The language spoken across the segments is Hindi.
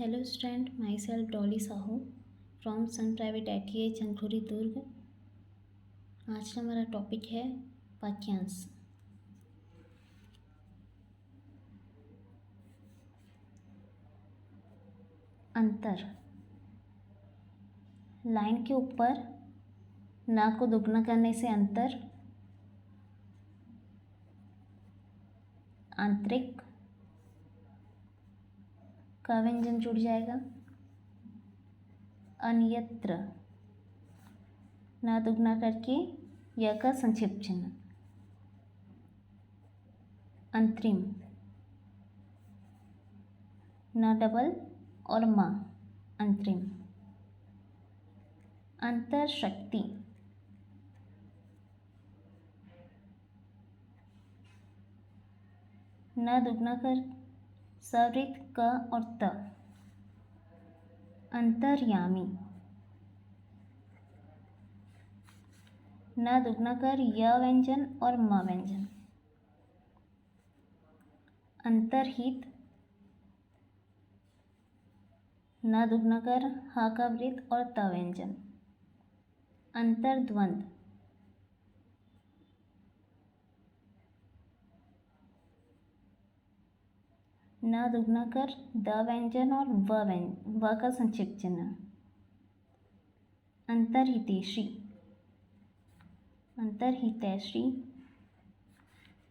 Hello student, myself Dolly Sahu from Sun Private ITI Chandkhuri दुर्ग। आज का हमारा टॉपिक है वाक्यांश। अंतर। लाइन के ऊपर ना को दुगना करने से अंतर। आंतरिक का व्यंजन जुड़ जाएगा। अन्यत्र ना दुगना करके य का संक्षिप्त चिन्ह। अंतरिम न डबल और मा अंतरिम। अंतर शक्ति न दुगना कर सवृत क और त। अंतर्यामी न दुगना कर य व्यंजन और म व्यंजन। अंतर्हित न दुगना कर ह का वृत्त और त व्यंजन। अंतर्द्वंद न दुगना कर द व्यंजन और व का संक्षिप्त चिन्ह। अंतर्हितैषी अंतर्हितैषी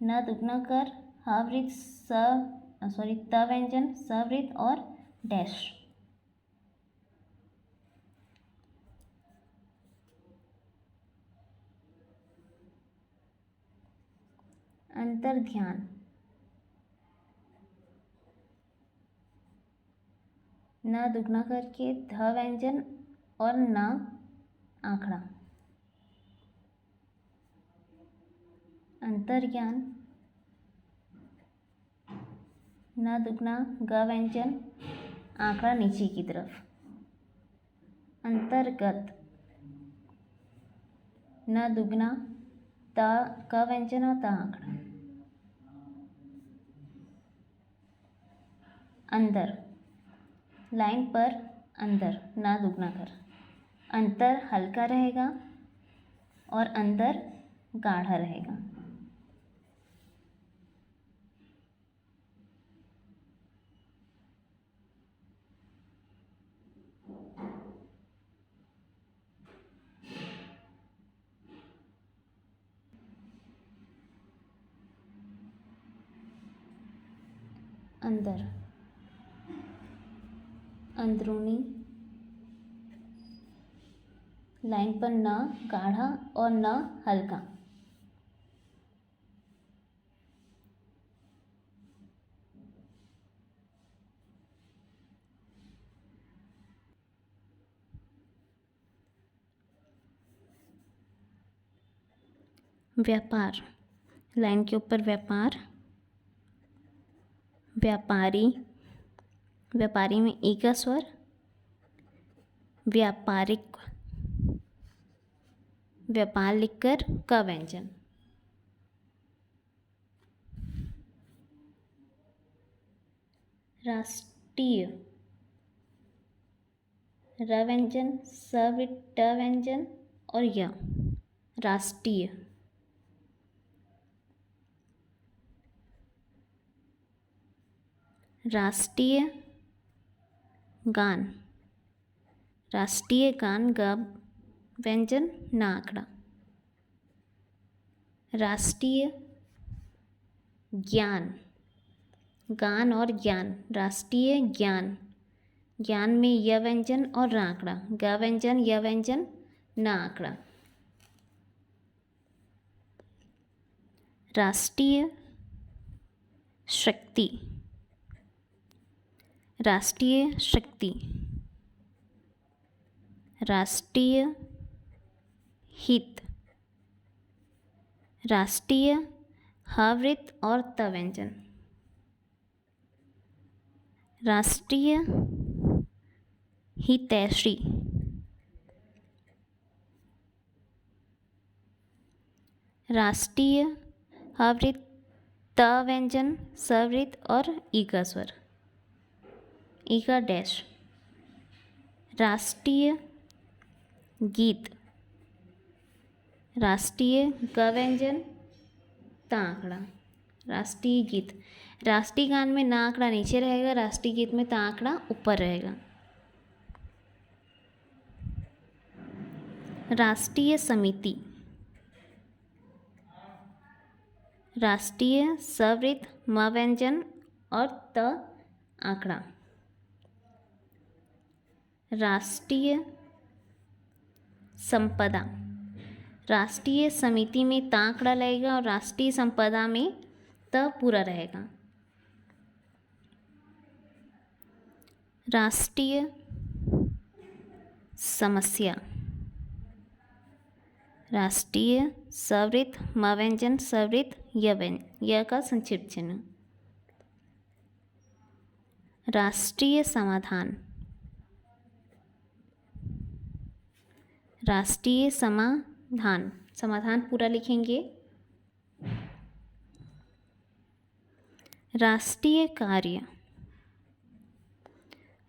न दुगना कर ह वृत्त त व्यंजन सवृत्त और डैश। अंतर्ध्यान न दुगना करके ध व्यंजन और न आंकड़ा। अंतर्ज्ञान न दुगना ग व्यंजन आंकड़ा नीचे की तरफ। अंतर्गत न दुगना त क व्यंजन और त आंकड़ा। अंदर लाइन पर अंदर ना दुगना कर। अंतर हल्का रहेगा और अंदर गाढ़ा रहेगा। अंदर अंदरूनी लाइन पर न गाढ़ा और न हल्का। व्यापार लाइन के ऊपर व्यापार। व्यापारी व्यापारी में ई का स्वर। व्यापारिक व्यापार लिखकर क व्यंजन। राष्ट्रीय र व्यंजन सवृत्त ट व्यंजन और य। राष्ट्रीय राष्ट्रीय गान राष्ट्रीय गान ग व्यंजन न आंकड़ा। राष्ट्रीय ज्ञान गान और ज्ञान। राष्ट्रीय ज्ञान ज्ञान में य व्यंजन और र आंकड़ा। ग व्यंजन य व्यंजन न आंकड़ा। राष्ट्रीय शक्ति राष्ट्रीय शक्ति। राष्ट्रीय हित राष्ट्रीय ह वृत्त और त व्यंजन। राष्ट्रीय हितैषी राष्ट्रीय ह वृत्त त व्यंजन सवृत्त और ई का स्वर। ई का डैश, राष्ट्रीय गीत, राष्ट्रीय ग व्यंजन ता आंकड़ा, राष्ट्रीय गीत। राष्ट्रीय गान में ना आंकड़ा नीचे रहेगा, राष्ट्रीय गीत में ता आंकड़ा ऊपर रहेगा। राष्ट्रीय समिति, राष्ट्रीय सवृत म व्यंजन और त आंकड़ा, राष्ट्रीय संपदा, राष्ट्रीय समिति में ता आंकड़ा लगेगा और राष्ट्रीय संपदा में त पूरा रहेगा। राष्ट्रीय समस्या, राष्ट्रीय सवृत म व्यंजन सवृत य का संक्षिप्त चिन्ह। राष्ट्रीय समाधान, राष्ट्रीय समाधान, समाधान पूरा लिखेंगे। राष्ट्रीय कार्य,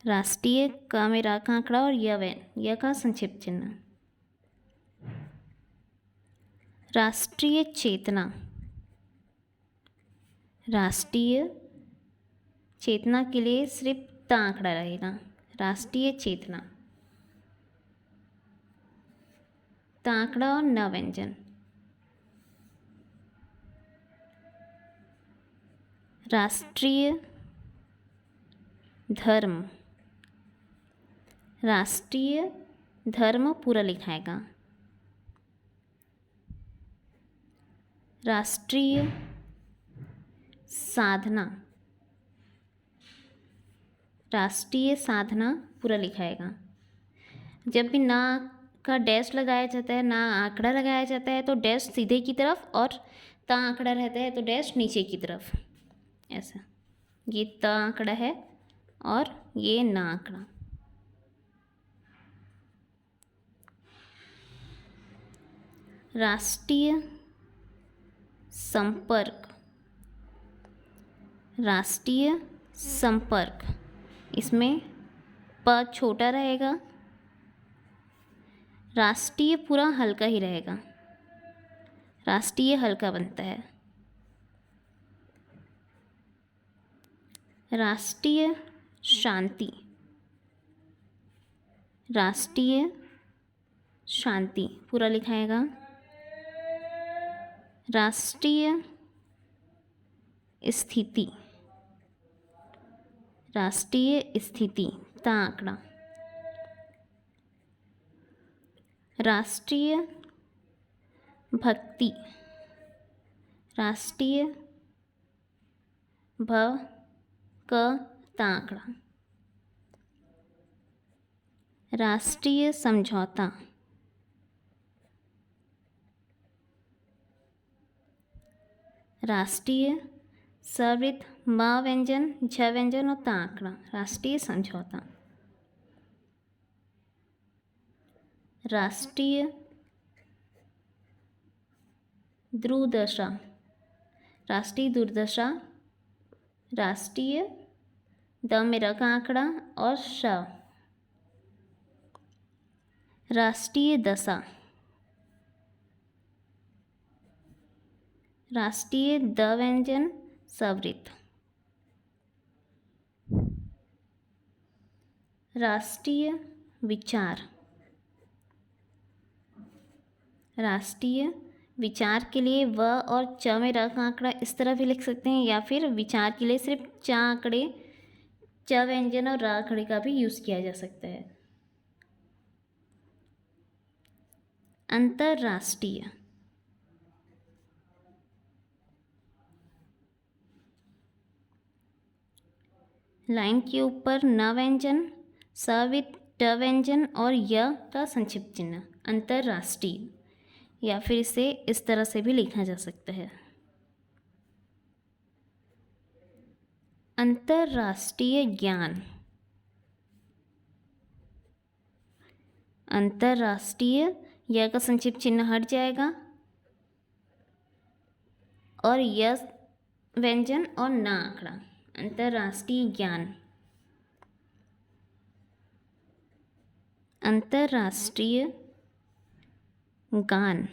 राष्ट्रीय क में रा का आंकड़ा और य का संक्षिप्त चिन्ह। राष्ट्रीय चेतना, राष्ट्रीय चेतना के लिए सिर्फ ता आंकड़ा रहेगा, राष्ट्रीय चेतना ता आंकड़ा और न व्यंजन। राष्ट्रीय धर्म, राष्ट्रीय धर्म पूरा लिखाएगा। राष्ट्रीय साधना, राष्ट्रीय साधना पूरा लिखाएगा। जब भी ना का डैश लगाया जाता है, ना आंकड़ा लगाया जाता है तो डैश सीधे की तरफ और ता आंकड़ा रहता है तो डैश नीचे की तरफ, ऐसा। ये ता आंकड़ा है और ये ना आंकड़ा। राष्ट्रीय संपर्क, राष्ट्रीय संपर्क, इसमें प छोटा रहेगा, राष्ट्रीय पूरा हल्का ही रहेगा, राष्ट्रीय हल्का बनता है। राष्ट्रीय शांति, राष्ट्रीय शांति पूरा लिखाएगा। राष्ट्रीय स्थिति, राष्ट्रीय स्थिति ता आंकड़ा। राष्ट्रीय भक्ति, राष्ट्रीय भ क ता आंकड़ा। राष्ट्रीय समझौता, राष्ट्रीय सवृत म व्यंजन झ व्यंजन और ता आंकड़ा, राष्ट्रीय समझौता। राष्ट्रीय दुर्दशा, राष्ट्रीय दुर्दशा, राष्ट्रीय द में र का आंकड़ा और श। राष्ट्रीय दशा, राष्ट्रीय द व्यंजन सवृत। राष्ट्रीय विचार, राष्ट्रीय विचार के लिए व और च में र का आंकड़ा इस तरह भी लिख सकते हैं, या फिर विचार के लिए सिर्फ च आंकड़े, च व्यंजन और र आंकड़े का भी यूज़ किया जा सकता है। अंतर्राष्ट्रीय, लाइन के ऊपर न व्यंजन सवित ट व्यंजन और य का संक्षिप्त चिन्ह, अंतर्राष्ट्रीय, या फिर इसे इस तरह से भी लिखा जा सकता है। अंतर्राष्ट्रीय ज्ञान, अंतर्राष्ट्रीय य का संक्षिप्त चिन्ह हट जाएगा और यस व्यंजन और ना आंकड़ा, अंतर्राष्ट्रीय ज्ञान। अंतर्राष्ट्रीय गान।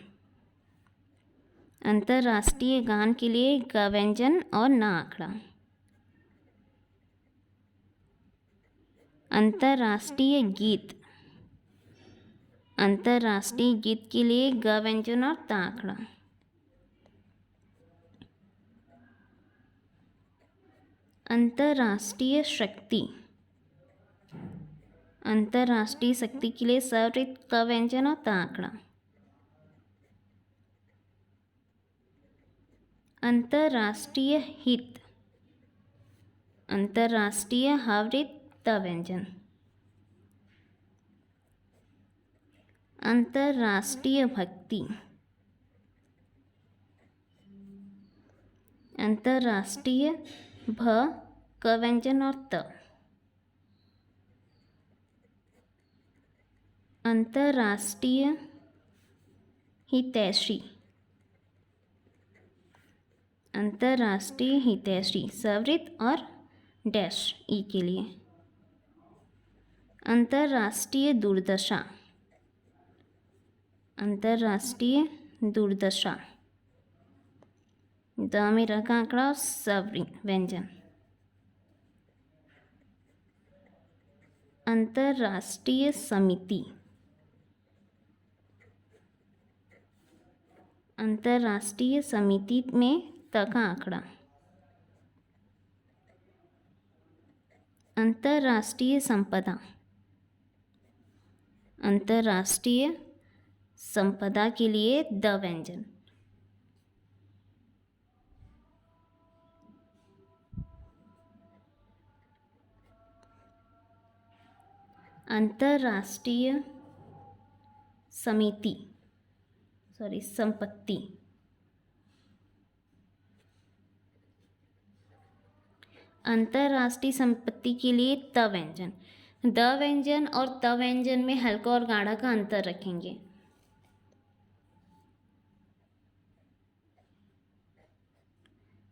अंतर्राष्ट्रीय गान के लिए ग व्यंजन और न आखड़ा। अंतर्राष्ट्रीय गीत। अंतर्राष्ट्रीय गीत के लिए ग व्यंजन और त आखड़ा। अंतर्राष्ट्रीय शक्ति। अंतर्राष्ट्रीय शक्ति के लिए सवृत क व्यंजन और त आखड़ा। अंतर्राष्ट्रीय हित। अंतर्राष्ट्रीय हवृत त व्यंजन। अंतर्राष्ट्रीय भक्ति। अंतर्राष्ट्रीय भ क व्यंजन और त। अंतर्राष्ट्रीय हितैषी। अंतर्राष्ट्रीय हितैषी सवृत और डैश ई के लिए। अंतर्राष्ट्रीय दुर्दशा। अंतर्राष्ट्रीय दुर्दशा द में र का आंकड़ा और सवृ व्यंजन। अंतर्राष्ट्रीय समिति। अंतर्राष्ट्रीय समिति में त का आंकड़ा। अंतर्राष्ट्रीय संपदा। अंतर्राष्ट्रीय संपदा के लिए द व्यंजन। अंतर्राष्ट्रीय समिति संपत्ति। अंतर्राष्ट्रीय संपत्ति के लिए त व्यंजन। द व्यंजन और त व्यंजन में हल्का और गाढ़ा का अंतर रखेंगे।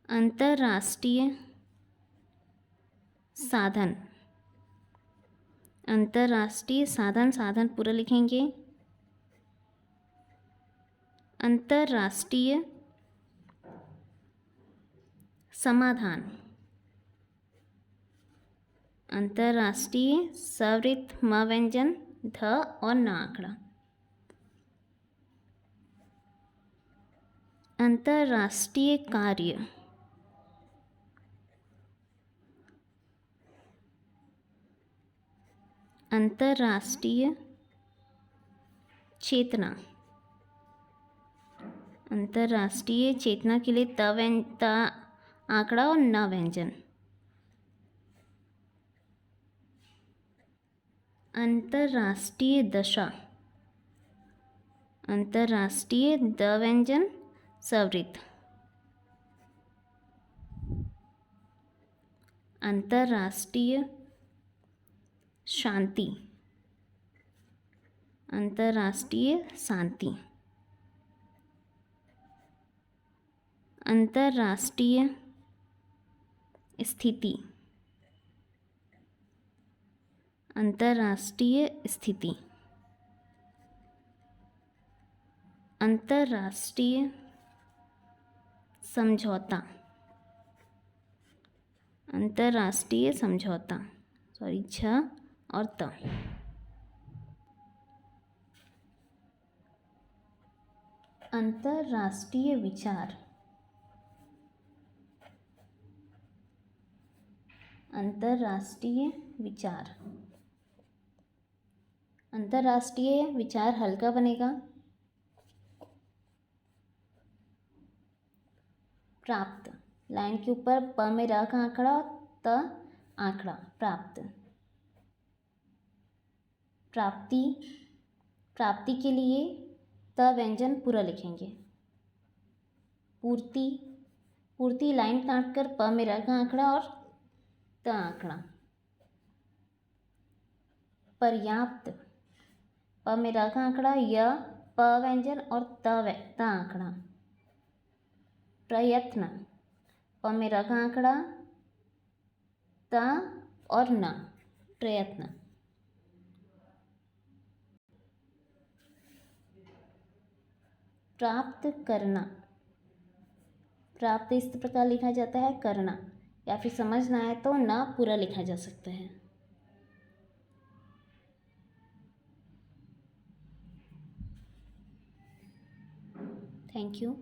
अंतर्राष्ट्रीय साधन। अंतर्राष्ट्रीय साधन साधन पूरा लिखेंगे। अंतर्राष्ट्रीय समाधान। अंतर्राष्ट्रीय सवृत म व्यंजन ध और न आंकड़ा। अंतर्राष्ट्रीय कार्य। अंतर्राष्ट्रीय चेतना। अंतर्राष्ट्रीय चेतना के लिए त आंकड़ा और न व्यंजन। अंतर्राष्ट्रीय दशा। अंतर्राष्ट्रीय द व्यंजन सवृत। अंतर्राष्ट्रीय शांति। अंतर्राष्ट्रीय शांति। अंतर्राष्ट्रीय स्थिति। अंतर्राष्ट्रीय स्थिति। अंतर्राष्ट्रीय समझौता। अंतर्राष्ट्रीय समझौता झ और त। अंतर्राष्ट्रीय विचार। अंतर्राष्ट्रीय विचार। अंतर्राष्ट्रीय विचार हल्का बनेगा। प्राप्त लाइन के ऊपर प में र का आंकड़ा और त आंकड़ा। प्राप्त। प्राप्ति। प्राप्ति के लिए त व्यंजन पूरा लिखेंगे। पूर्ति। पूर्ति लाइन काट कर प में र का आंकड़ा और त आंकड़ा। पर्याप्त। प में र का आंकड़ा य प व्यंजन और त आंकड़ा। प्रयत्न। प में र का आंकड़ा त और न प्रयत्न। प्राप्त करना, प्राप्त इस प्रकार लिखा जाता है करना, या फिर समझ ना आए तो ना पूरा लिखा जा सकता है। Thank you.